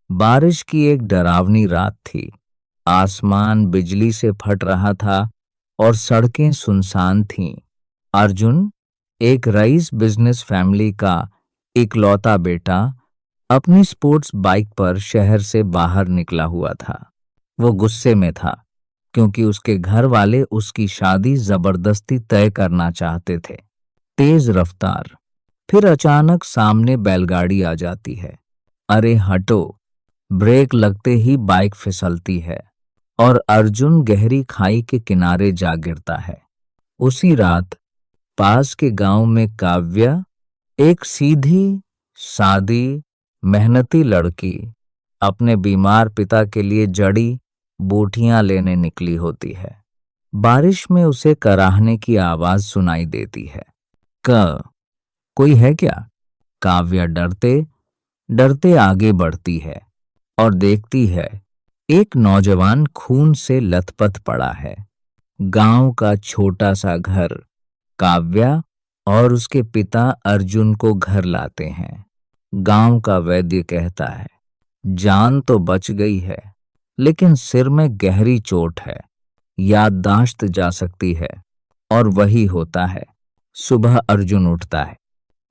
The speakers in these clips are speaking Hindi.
बारिश की एक डरावनी रात थी। आसमान बिजली से फट रहा था और सड़कें सुनसान थीं। अर्जुन, एक रईस बिजनेस फैमिली का इकलौता बेटा, अपनी स्पोर्ट्स बाइक पर शहर से बाहर निकला हुआ था। वो गुस्से में था क्योंकि उसके घर वाले उसकी शादी जबरदस्ती तय करना चाहते थे। तेज रफ्तार। फिर अचानक सामने बैलगाड़ी आ जाती है। अरे हटो! ब्रेक लगते ही बाइक फिसलती है और अर्जुन गहरी खाई के किनारे जा गिरता है। उसी रात पास के गांव में काव्या, एक सीधी सादी मेहनती लड़की, अपने बीमार पिता के लिए जड़ी बूटियां लेने निकली होती है। बारिश में उसे कराहने की आवाज सुनाई देती है। क कोई है क्या? काव्या डरते डरते आगे बढ़ती है और देखती है एक नौजवान खून से लथपथ पड़ा है। गांव का छोटा सा घर। काव्या और उसके पिता अर्जुन को घर लाते हैं। गांव का वैद्य कहता है, जान तो बच गई है, लेकिन सिर में गहरी चोट है, याददाश्त जा सकती है। और वही होता है। सुबह अर्जुन उठता है।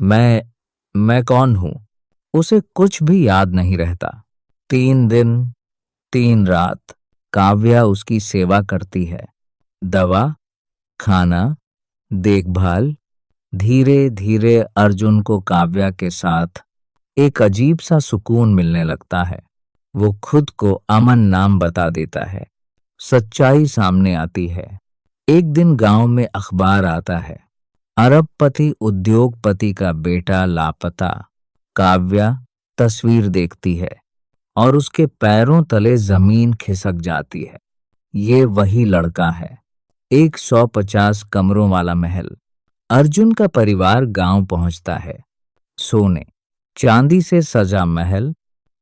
मैं कौन हूं? उसे कुछ भी याद नहीं रहता। 3 दिन 3 रात काव्या उसकी सेवा करती है। दवा, खाना, देखभाल। धीरे धीरे अर्जुन को काव्या के साथ एक अजीब सा सुकून मिलने लगता है। वो खुद को अमन नाम बता देता है। सच्चाई सामने आती है। एक दिन गांव में अखबार आता है, अरबपति उद्योगपति का बेटा लापता। काव्या तस्वीर देखती है और उसके पैरों तले जमीन खिसक जाती है। ये वही लड़का है। 150 कमरों वाला महल। अर्जुन का परिवार गांव पहुंचता है। सोने चांदी से सजा महल,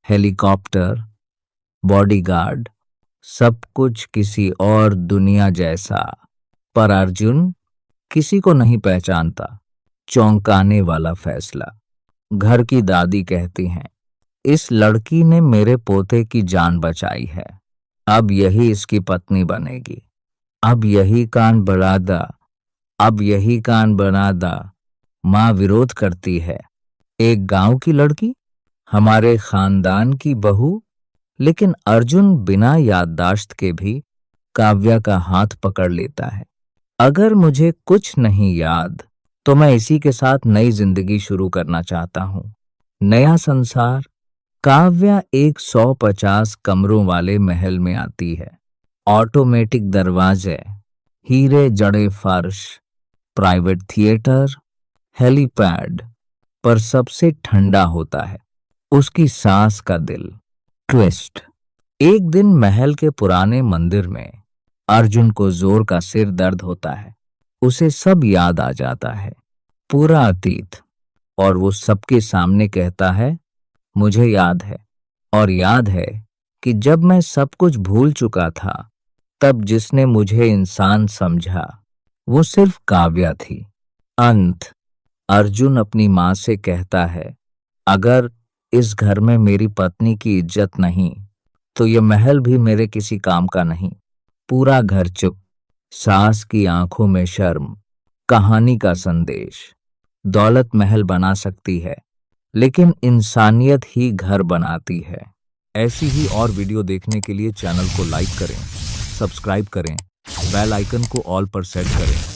हेलीकॉप्टर, बॉडीगार्ड, सब कुछ किसी और दुनिया जैसा। पर अर्जुन किसी को नहीं पहचानता। चौंकाने वाला फैसला। घर की दादी कहती हैं, इस लड़की ने मेरे पोते की जान बचाई है। अब यही इसकी पत्नी बनेगी। अब यही कान बढ़ा दा, अब यही कान बना दा। माँ विरोध करती है। एक गांव की लड़की, हमारे खानदान की बहू। लेकिन अर्जुन बिना याददाश्त के भी काव्या का हाथ पकड़ लेता है। अगर मुझे कुछ नहीं याद तो मैं इसी के साथ नई जिंदगी शुरू करना चाहता हूं। नया संसार। काव्या 150 कमरों वाले महल में आती है। ऑटोमेटिक दरवाजे, हीरे जड़े फर्श, प्राइवेट थिएटर, हेलीपैड। पर सबसे ठंडा होता है उसकी सांस का दिल। ट्विस्ट। एक दिन महल के पुराने मंदिर में अर्जुन को जोर का सिर दर्द होता है। उसे सब याद आ जाता है, पूरा अतीत। और वो सबके सामने कहता है, मुझे याद है। और याद है कि जब मैं सब कुछ भूल चुका था, तब जिसने मुझे इंसान समझा वो सिर्फ काव्या थी। अंत। अर्जुन अपनी माँ से कहता है, अगर इस घर में मेरी पत्नी की इज्जत नहीं तो ये महल भी मेरे किसी काम का नहीं। पूरा घर चुप। सास की आंखों में शर्म। कहानी का संदेश। दौलत महल बना सकती है, लेकिन इंसानियत ही घर बनाती है। ऐसी ही और वीडियो देखने के लिए चैनल को लाइक करें, सब्सक्राइब करें, बेल आइकन को ऑल पर सेट करें।